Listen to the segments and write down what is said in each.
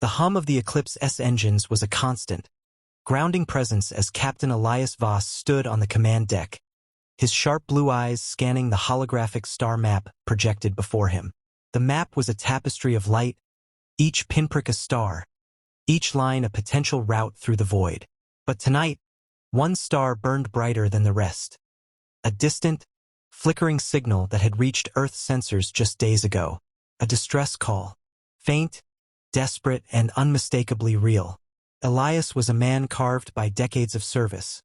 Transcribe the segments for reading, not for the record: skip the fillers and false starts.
The hum of the Eclipse's engines was a constant, grounding presence as Captain Elias Voss stood on the command deck, his sharp blue eyes scanning the holographic star map projected before him. The map was a tapestry of light, each pinprick a star, each line a potential route through the void. But tonight, one star burned brighter than the rest. A distant, flickering signal that had reached Earth's sensors just days ago. A distress call. Faint, desperate, and unmistakably real. Elias was a man carved by decades of service.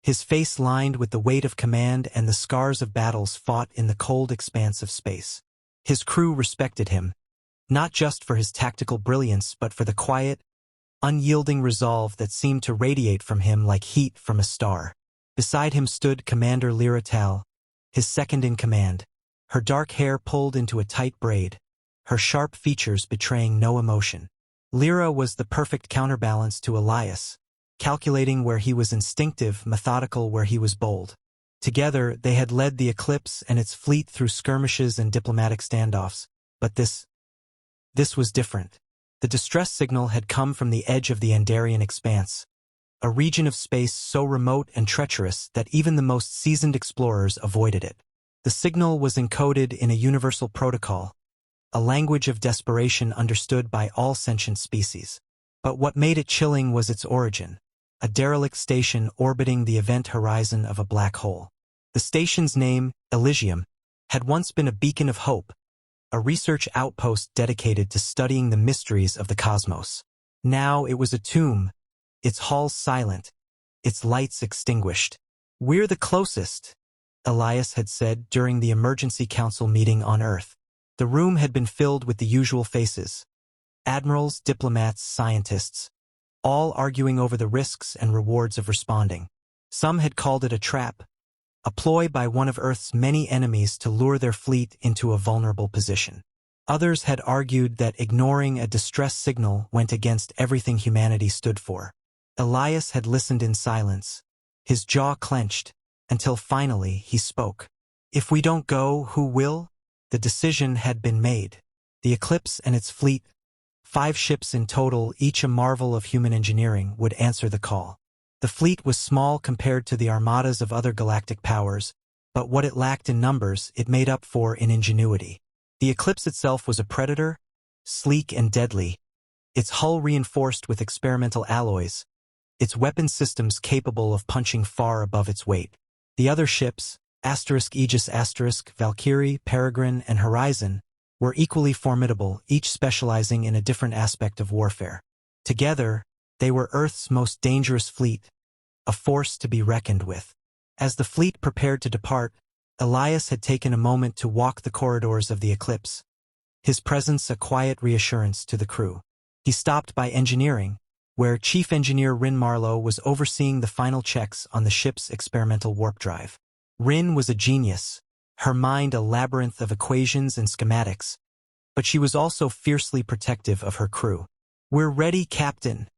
His face lined with the weight of command and the scars of battles fought in the cold expanse of space. His crew respected him, not just for his tactical brilliance but for the quiet, unyielding resolve that seemed to radiate from him like heat from a star. Beside him stood Commander Lyra Tal, his second in command, her dark hair pulled into a tight braid, her sharp features betraying no emotion. Lyra was the perfect counterbalance to Elias, calculating where he was instinctive, methodical where he was bold. Together, they had led the Eclipse and its fleet through skirmishes and diplomatic standoffs, but this was different. The distress signal had come from the edge of the Andarian expanse, a region of space so remote and treacherous that even the most seasoned explorers avoided it. The signal was encoded in a universal protocol, a language of desperation understood by all sentient species. But what made it chilling was its origin, a derelict station orbiting the event horizon of a black hole. The station's name, Elysium, had once been a beacon of hope, a research outpost dedicated to studying the mysteries of the cosmos. Now it was a tomb, its halls silent, its lights extinguished. "We're the closest," Elias had said during the emergency council meeting on Earth. The room had been filled with the usual faces: admirals, diplomats, scientists, all arguing over the risks and rewards of responding. Some had called it a trap, a ploy by one of Earth's many enemies to lure their fleet into a vulnerable position. Others had argued that ignoring a distress signal went against everything humanity stood for. Elias had listened in silence, his jaw clenched, until finally he spoke. "If we don't go, who will?" The decision had been made. The Eclipse and its fleet, 5 ships in total, each a marvel of human engineering, would answer the call. The fleet was small compared to the armadas of other galactic powers, but what it lacked in numbers, it made up for in ingenuity. The Eclipse itself was a predator, sleek and deadly, its hull reinforced with experimental alloys, its weapon systems capable of punching far above its weight. The other ships, Aegis, Valkyrie, Peregrine, and Horizon, were equally formidable, each specializing in a different aspect of warfare. Together, they were Earth's most dangerous fleet, a force to be reckoned with. As the fleet prepared to depart, Elias had taken a moment to walk the corridors of the Eclipse, his presence a quiet reassurance to the crew. He stopped by engineering, where Chief Engineer Rin Marlowe was overseeing the final checks on the ship's experimental warp drive. Rin was a genius, her mind a labyrinth of equations and schematics, but she was also fiercely protective of her crew. "We're ready, Captain,"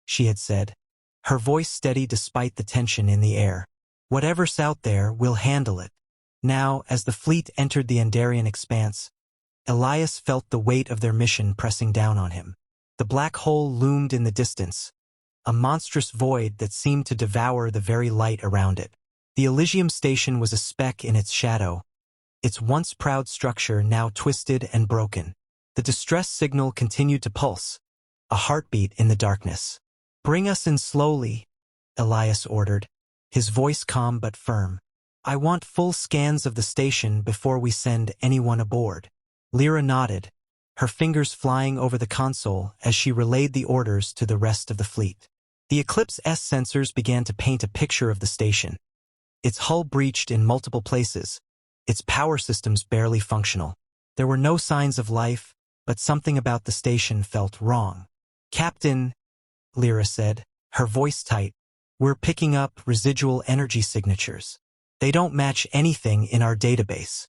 she had said, her voice steady despite the tension in the air. "Whatever's out there, we'll handle it." Now, as the fleet entered the Andarian expanse, Elias felt the weight of their mission pressing down on him. The black hole loomed in the distance, a monstrous void that seemed to devour the very light around it. The Elysium station was a speck in its shadow, its once proud structure now twisted and broken. The distress signal continued to pulse, a heartbeat in the darkness. "Bring us in slowly," Elias ordered, his voice calm but firm. "I want full scans of the station before we send anyone aboard." Lyra nodded, her fingers flying over the console as she relayed the orders to the rest of the fleet. The Eclipse's sensors began to paint a picture of the station, its hull breached in multiple places, its power systems barely functional. There were no signs of life, but something about the station felt wrong. "Captain," Lyra said, her voice tight, "we're picking up residual energy signatures. They don't match anything in our database."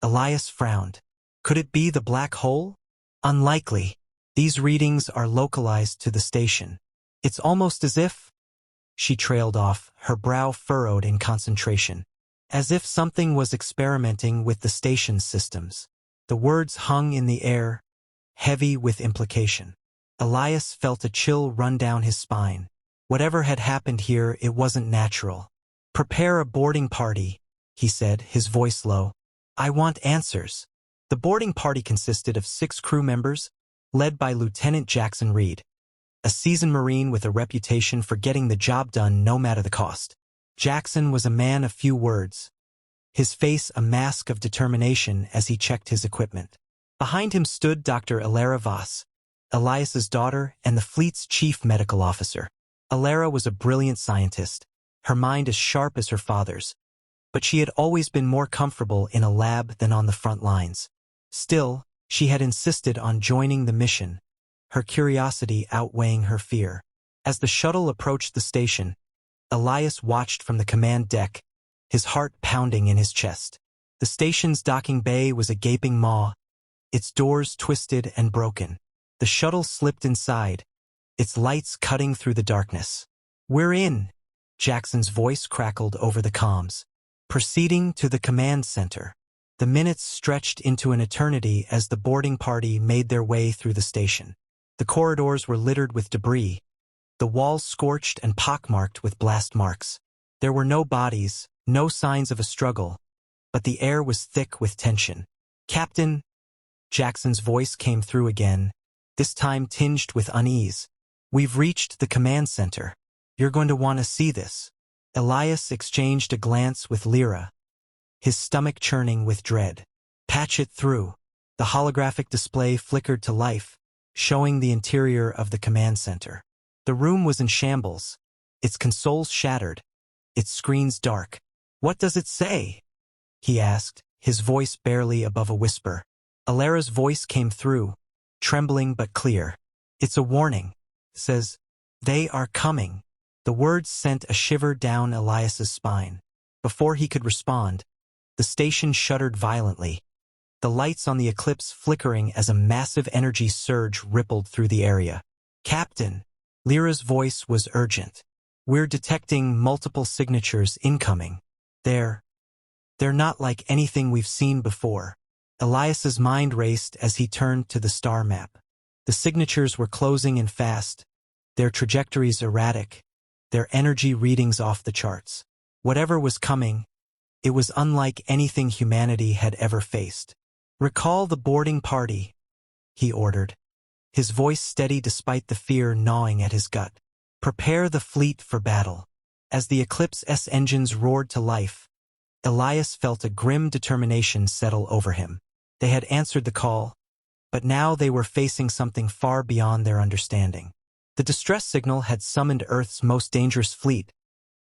Elias frowned. Could it be the black hole? Unlikely. These readings are localized to the station. It's almost as if... She trailed off, her brow furrowed in concentration. As if something was experimenting with the station's systems. The words hung in the air, heavy with implication. Elias felt a chill run down his spine. Whatever had happened here, it wasn't natural. "Prepare a boarding party," he said, his voice low. "I want answers." The boarding party consisted of 6 crew members, led by Lieutenant Jackson Reed, a seasoned Marine with a reputation for getting the job done no matter the cost. Jackson was a man of few words, his face a mask of determination as he checked his equipment. Behind him stood Dr. Alara Voss, Elias's daughter and the fleet's chief medical officer. Alara was a brilliant scientist, her mind as sharp as her father's, but she had always been more comfortable in a lab than on the front lines. Still, she had insisted on joining the mission, her curiosity outweighing her fear. As the shuttle approached the station, Elias watched from the command deck, his heart pounding in his chest. The station's docking bay was a gaping maw, its doors twisted and broken. The shuttle slipped inside, its lights cutting through the darkness. "We're in," Jackson's voice crackled over the comms. Proceeding to the command center. The minutes stretched into an eternity as the boarding party made their way through the station. The corridors were littered with debris, the walls scorched and pockmarked with blast marks. There were no bodies, no signs of a struggle, but the air was thick with tension. "Captain," Jackson's voice came through again, this time tinged with unease. "We've reached the command center. You're going to want to see this." Elias exchanged a glance with Lyra, his stomach churning with dread. "Patch it through." The holographic display flickered to life, showing the interior of the command center. The room was in shambles, its consoles shattered, its screens dark. "What does it say?" he asked, his voice barely above a whisper. Alara's voice came through, trembling but clear. "It's a warning. Says, they are coming." The words sent a shiver down Elias's spine. Before he could respond, the station shuddered violently, the lights on the Eclipse flickering as a massive energy surge rippled through the area. "Captain," Lyra's voice was urgent. "We're detecting multiple signatures incoming. They're not like anything we've seen before." Elias's mind raced as he turned to the star map. The signatures were closing in fast, their trajectories erratic, their energy readings off the charts. Whatever was coming, it was unlike anything humanity had ever faced. "Recall the boarding party," he ordered, his voice steady despite the fear gnawing at his gut. "Prepare the fleet for battle." As the Eclipse's engines roared to life, Elias felt a grim determination settle over him. They had answered the call, but now they were facing something far beyond their understanding. The distress signal had summoned Earth's most dangerous fleet,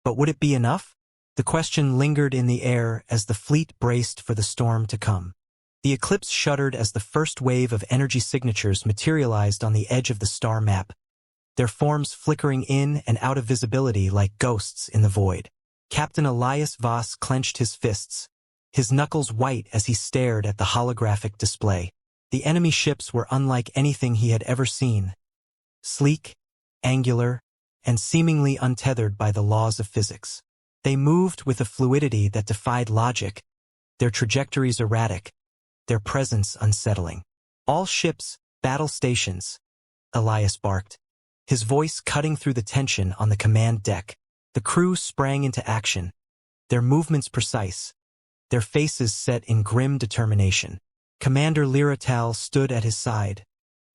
but would it be enough? The question lingered in the air as the fleet braced for the storm to come. The Eclipse shuddered as the first wave of energy signatures materialized on the edge of the star map, their forms flickering in and out of visibility like ghosts in the void. Captain Elias Voss clenched his fists, his knuckles white as he stared at the holographic display. The enemy ships were unlike anything he had ever seen. Sleek, angular, and seemingly untethered by the laws of physics. They moved with a fluidity that defied logic, their trajectories erratic, their presence unsettling. "All ships, battle stations," Elias barked, his voice cutting through the tension on the command deck. The crew sprang into action, their movements precise, their faces set in grim determination. Commander Lyratal stood at his side,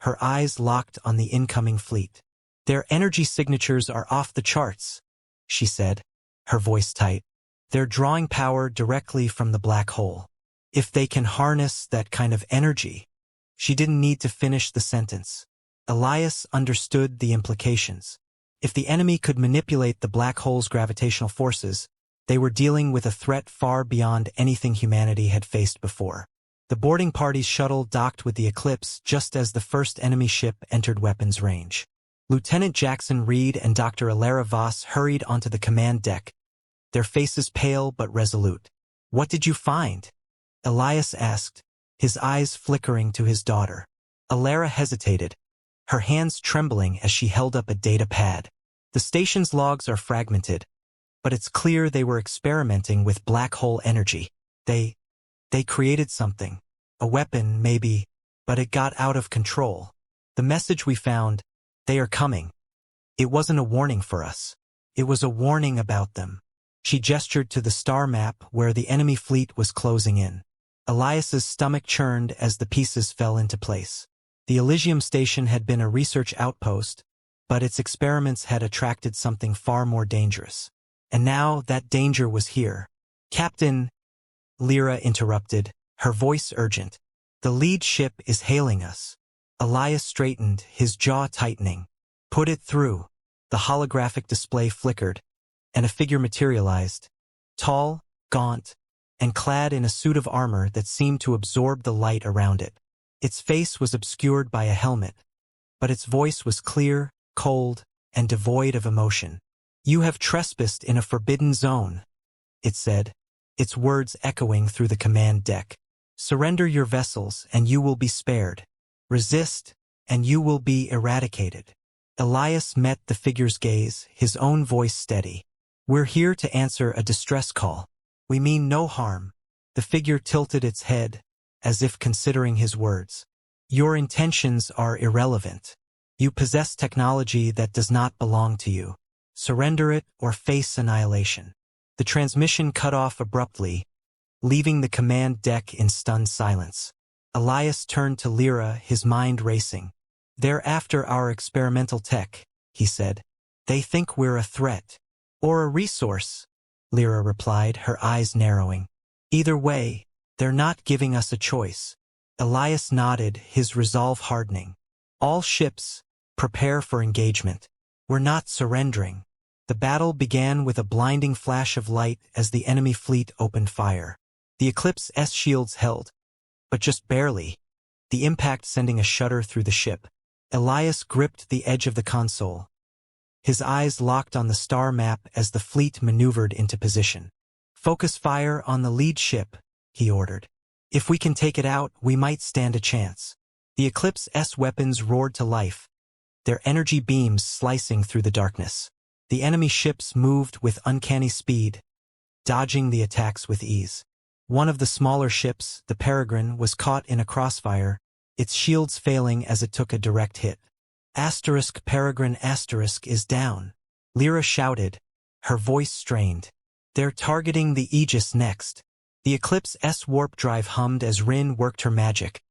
her eyes locked on the incoming fleet. "Their energy signatures are off the charts," she said, her voice tight. "They're drawing power directly from the black hole. If they can harness that kind of energy." She didn't need to finish the sentence. Elias understood the implications. If the enemy could manipulate the black hole's gravitational forces, they were dealing with a threat far beyond anything humanity had faced before. The boarding party's shuttle docked with the Eclipse just as the first enemy ship entered weapons range. Lieutenant Jackson Reed and Dr. Alara Voss hurried onto the command deck, their faces pale but resolute. "What did you find?" Elias asked, his eyes flickering to his daughter. Alara hesitated, her hands trembling as she held up a data pad. "The station's logs are fragmented, but it's clear they were experimenting with black hole energy. They created something. A weapon, maybe, but it got out of control. The message we found, They are coming. It wasn't a warning for us. It was a warning about them. She gestured to the star map where the enemy fleet was closing in. Elias's stomach churned as the pieces fell into place. The Elysium station had been a research outpost, but its experiments had attracted something far more dangerous. And now that danger was here. Captain, Lyra interrupted, her voice urgent. The lead ship is hailing us. Elias straightened, his jaw tightening. Put it through. The holographic display flickered, and a figure materialized. Tall, gaunt, and clad in a suit of armor that seemed to absorb the light around it. Its face was obscured by a helmet, but its voice was clear, cold, and devoid of emotion. You have trespassed in a forbidden zone, it said, its words echoing through the command deck. Surrender your vessels and you will be spared. Resist, and you will be eradicated. Elias met the figure's gaze, his own voice steady. We're here to answer a distress call. We mean no harm. The figure tilted its head, as if considering his words. Your intentions are irrelevant. You possess technology that does not belong to you. Surrender it or face annihilation. The transmission cut off abruptly, leaving the command deck in stunned silence. Elias turned to Lyra, his mind racing. They're after our experimental tech, he said. They think we're a threat. Or a resource, Lyra replied, her eyes narrowing. Either way, they're not giving us a choice. Elias nodded, his resolve hardening. All ships, prepare for engagement. We're not surrendering. The battle began with a blinding flash of light as the enemy fleet opened fire. The Eclipse S shields held, but just barely, the impact sending a shudder through the ship. Elias gripped the edge of the console. His eyes locked on the star map as the fleet maneuvered into position. Focus fire on the lead ship, he ordered. If we can take it out, we might stand a chance. The Eclipse S weapons roared to life, their energy beams slicing through the darkness. The enemy ships moved with uncanny speed, dodging the attacks with ease. One of the smaller ships, the Peregrine, was caught in a crossfire, its shields failing as it took a direct hit. Peregrine is down, Lyra shouted, her voice strained. They're targeting the Aegis next. The Eclipse S warp drive hummed as Rin worked her magic,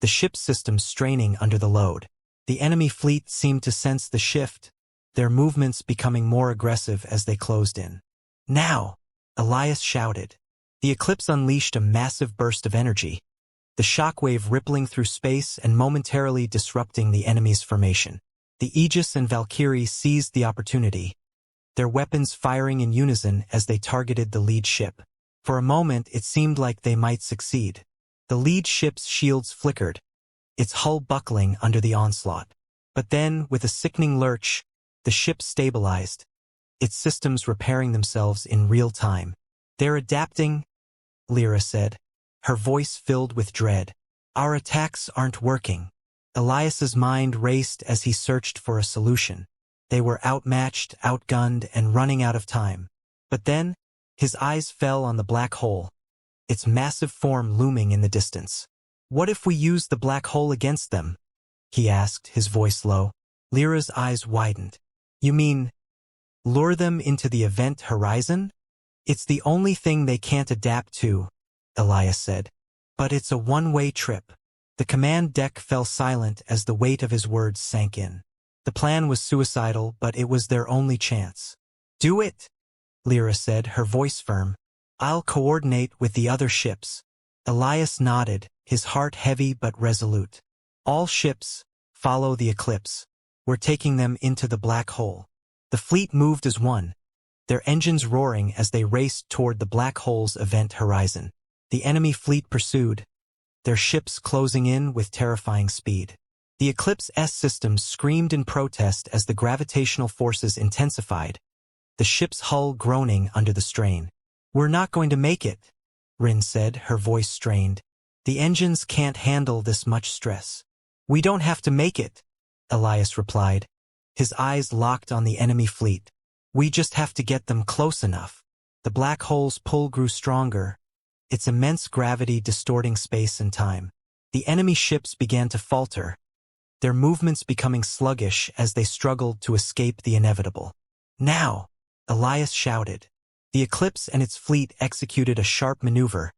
the ship's systems straining under the load. The enemy fleet seemed to sense the shift, their movements becoming more aggressive as they closed in. Now, Elias shouted. The Eclipse unleashed a massive burst of energy, the shockwave rippling through space and momentarily disrupting the enemy's formation. The Aegis and Valkyrie seized the opportunity, their weapons firing in unison as they targeted the lead ship. For a moment, it seemed like they might succeed. The lead ship's shields flickered, its hull buckling under the onslaught. But then, with a sickening lurch, the ship stabilized, its systems repairing themselves in real time. They're adapting, Lyra said, her voice filled with dread. Our attacks aren't working. Elias's mind raced as he searched for a solution. They were outmatched, outgunned, and running out of time. But then, his eyes fell on the black hole, its massive form looming in the distance. What if we use the black hole against them? He asked, his voice low. Lyra's eyes widened. You mean, lure them into the event horizon? It's the only thing they can't adapt to, Elias said. But it's a one-way trip. The command deck fell silent as the weight of his words sank in. The plan was suicidal, but it was their only chance. Do it, Lyra said, her voice firm. I'll coordinate with the other ships. Elias nodded, his heart heavy but resolute. All ships, follow the Eclipse. We're taking them into the black hole. The fleet moved as one, their engines roaring as they raced toward the black hole's event horizon. The enemy fleet pursued, their ships closing in with terrifying speed. The Eclipse S systems screamed in protest as the gravitational forces intensified, the ship's hull groaning under the strain. We're not going to make it, Rin said, her voice strained. The engines can't handle this much stress. We don't have to make it, Elias replied, his eyes locked on the enemy fleet. We just have to get them close enough. The black hole's pull grew stronger, its immense gravity distorting space and time. The enemy ships began to falter, their movements becoming sluggish as they struggled to escape the inevitable. "Now!" Elias shouted. The Eclipse and its fleet executed a sharp maneuver,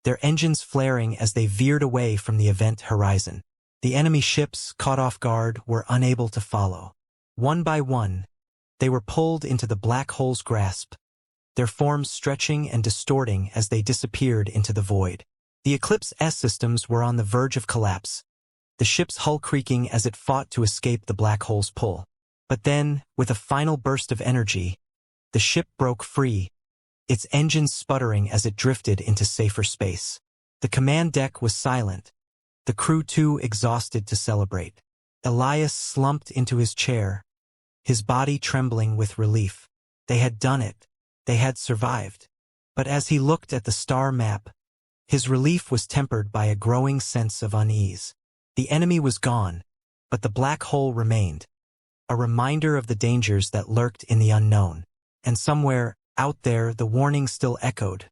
their engines flaring as they veered away from the event horizon. The enemy ships, caught off guard, were unable to follow. One by one, they were pulled into the black hole's grasp, their forms stretching and distorting as they disappeared into the void. The Eclipse's systems were on the verge of collapse, the ship's hull creaking as it fought to escape the black hole's pull. But then, with a final burst of energy, the ship broke free, its engines sputtering as it drifted into safer space. The command deck was silent, the crew too exhausted to celebrate. Elias slumped into his chair, his body trembling with relief. They had done it. They had survived. But as he looked at the star map, his relief was tempered by a growing sense of unease. The enemy was gone, but the black hole remained, a reminder of the dangers that lurked in the unknown. And somewhere, out there, the warning still echoed.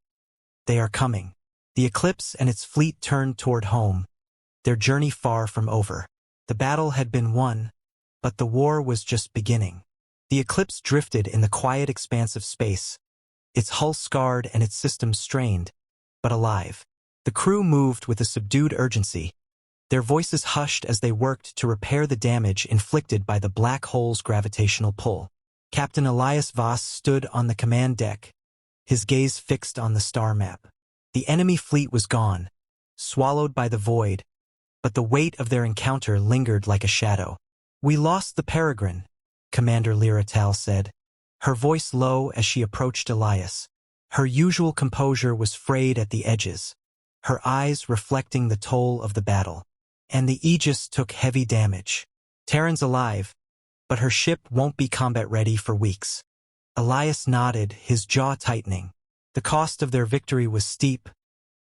They are coming. The Eclipse and its fleet turned toward home, their journey far from over. The battle had been won, but the war was just beginning. The Eclipse drifted in the quiet expanse of space, its hull scarred and its systems strained, but alive. The crew moved with a subdued urgency, their voices hushed as they worked to repair the damage inflicted by the black hole's gravitational pull. Captain Elias Voss stood on the command deck, his gaze fixed on the star map. The enemy fleet was gone, swallowed by the void, but the weight of their encounter lingered like a shadow. "We lost the Peregrine," Commander Lyra Tal said, her voice low as she approached Elias. Her usual composure was frayed at the edges, her eyes reflecting the toll of the battle. "And the Aegis took heavy damage. Terran's alive, but her ship won't be combat-ready for weeks." Elias nodded, his jaw tightening. The cost of their victory was steep,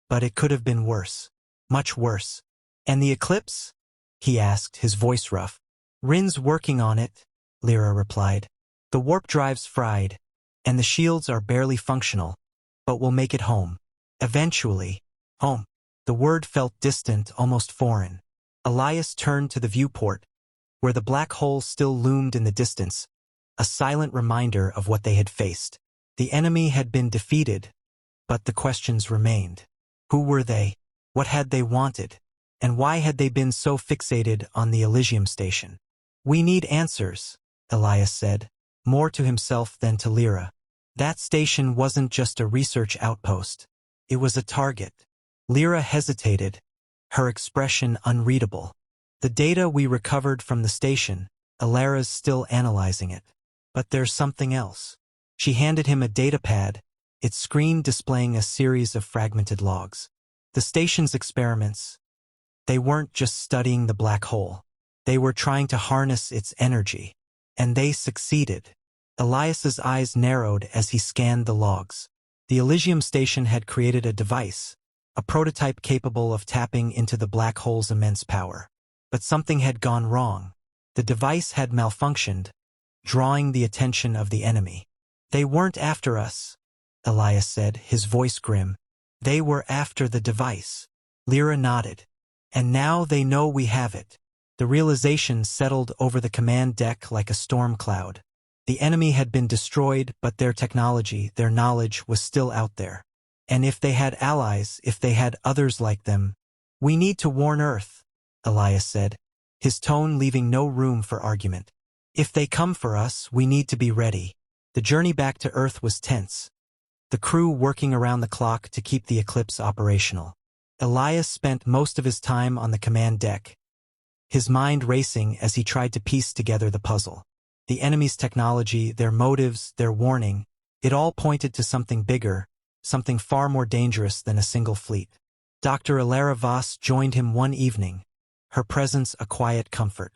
but it could have been worse. Much worse. "And the Eclipse?" he asked, his voice rough. "Rin's working on it," Lyra replied. "The warp drive's fried, and the shields are barely functional, but we'll make it home. Eventually. Home." The word felt distant, almost foreign. Elias turned to the viewport, where the black hole still loomed in the distance, a silent reminder of what they had faced. The enemy had been defeated, but the questions remained. Who were they? What had they wanted? And why had they been so fixated on the Elysium station? "We need answers," Elias said, more to himself than to Lyra. That station wasn't just a research outpost. It was a target. Lyra hesitated, her expression unreadable. "The data we recovered from the station, Alara's still analyzing it. But there's something else." She handed him a datapad, its screen displaying a series of fragmented logs. The station's experiments. They weren't just studying the black hole. They were trying to harness its energy. And they succeeded. Elias's eyes narrowed as he scanned the logs. The Elysium station had created a device, a prototype capable of tapping into the black hole's immense power. But something had gone wrong. The device had malfunctioned, drawing the attention of the enemy. "They weren't after us," Elias said, his voice grim. "They were after the device." Lyra nodded. "And now they know we have it." The realization settled over the command deck like a storm cloud. The enemy had been destroyed, but their technology, their knowledge, was still out there. And if they had allies, if they had others like them, "We need to warn Earth," Elias said, his tone leaving no room for argument. "If they come for us, we need to be ready." The journey back to Earth was tense, the crew working around the clock to keep the Eclipse operational. Elias spent most of his time on the command deck, his mind racing as he tried to piece together the puzzle. The enemy's technology, their motives, their warning, it all pointed to something bigger, something far more dangerous than a single fleet. Dr. Alara Voss joined him one evening, her presence a quiet comfort.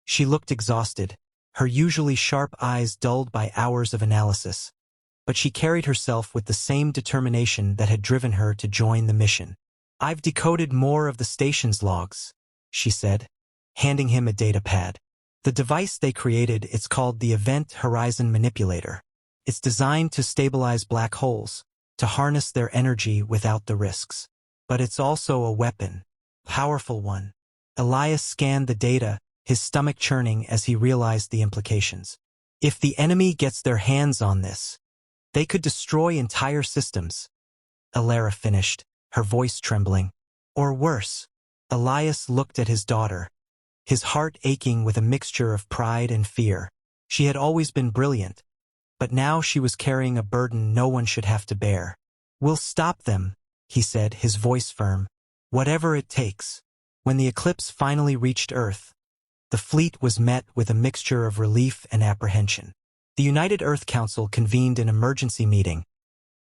She looked exhausted, her usually sharp eyes dulled by hours of analysis, but she carried herself with the same determination that had driven her to join the mission. "I've decoded more of the station's logs," she said, handing him a data pad. "The device they created, it's called the Event Horizon Manipulator. It's designed to stabilize black holes, to harness their energy without the risks. But it's also a weapon, powerful one." Elias scanned the data, his stomach churning as he realized the implications. If the enemy gets their hands on this, they could destroy entire systems. Alara finished, her voice trembling. Or worse. Elias looked at his daughter, his heart aching with a mixture of pride and fear. She had always been brilliant, but now she was carrying a burden no one should have to bear. "We'll stop them," he said, his voice firm. "Whatever it takes." When the eclipse finally reached Earth, the fleet was met with a mixture of relief and apprehension. The United Earth Council convened an emergency meeting,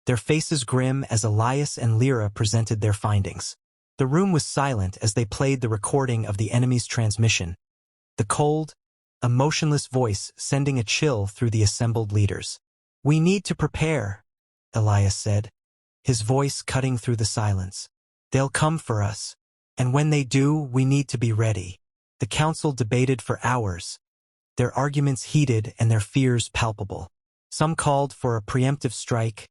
their faces grim as Elias and Lyra presented their findings. The room was silent as they played the recording of the enemy's transmission, the cold, emotionless voice sending a chill through the assembled leaders. "We need to prepare," Elias said, his voice cutting through the silence. "They'll come for us, and when they do, we need to be ready." The council debated for hours, their arguments heated and their fears palpable. Some called for a preemptive strike,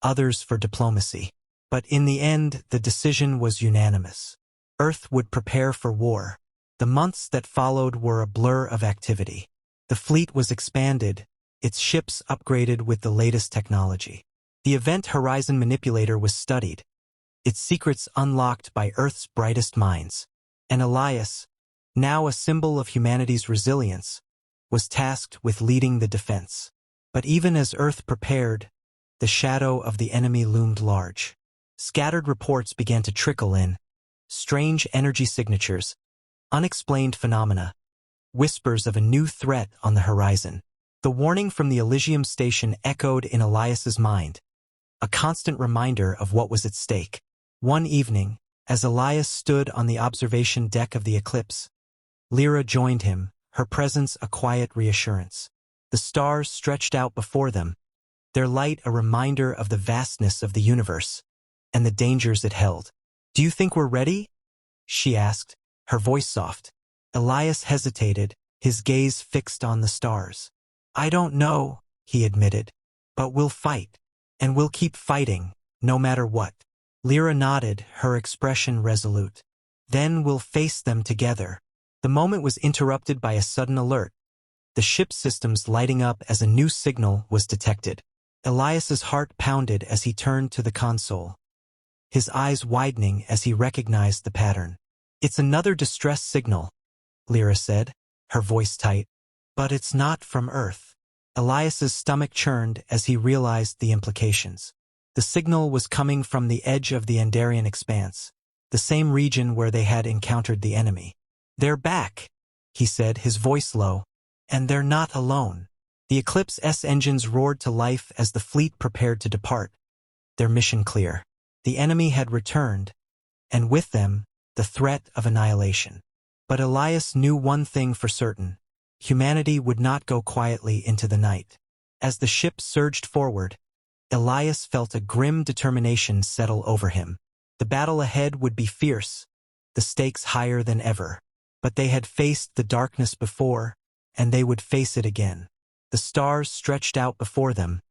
others for diplomacy. But in the end, the decision was unanimous. Earth would prepare for war. The months that followed were a blur of activity. The fleet was expanded, its ships upgraded with the latest technology. The Event Horizon Manipulator was studied, its secrets unlocked by Earth's brightest minds. And Elias, now a symbol of humanity's resilience, was tasked with leading the defense. But even as Earth prepared, the shadow of the enemy loomed large. Scattered reports began to trickle in, strange energy signatures, unexplained phenomena, whispers of a new threat on the horizon. The warning from the Elysium station echoed in Elias's mind, a constant reminder of what was at stake. One evening, as Elias stood on the observation deck of the eclipse, Lyra joined him, her presence a quiet reassurance. The stars stretched out before them, their light a reminder of the vastness of the universe and the dangers it held. "Do you think we're ready?" she asked, her voice soft. Elias hesitated, his gaze fixed on the stars. "I don't know," he admitted, "but we'll fight, and we'll keep fighting, no matter what." Lyra nodded, her expression resolute. "Then we'll face them together." The moment was interrupted by a sudden alert, the ship's systems lighting up as a new signal was detected. Elias's heart pounded as he turned to the console, his eyes widening as he recognized the pattern. "It's another distress signal," Lyra said, her voice tight. "But it's not from Earth." Elias's stomach churned as he realized the implications. The signal was coming from the edge of the Andarian expanse, the same region where they had encountered the enemy. "They're back," he said, his voice low, "and they're not alone." The Eclipse-S engines roared to life as the fleet prepared to depart, their mission clear. The enemy had returned, and with them, the threat of annihilation. But Elias knew one thing for certain: humanity would not go quietly into the night. As the ship surged forward, Elias felt a grim determination settle over him. The battle ahead would be fierce, the stakes higher than ever. But they had faced the darkness before, and they would face it again. The stars stretched out before them,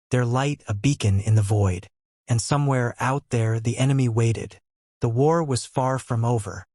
their light a beacon in the void. And somewhere out there the enemy waited. The war was far from over,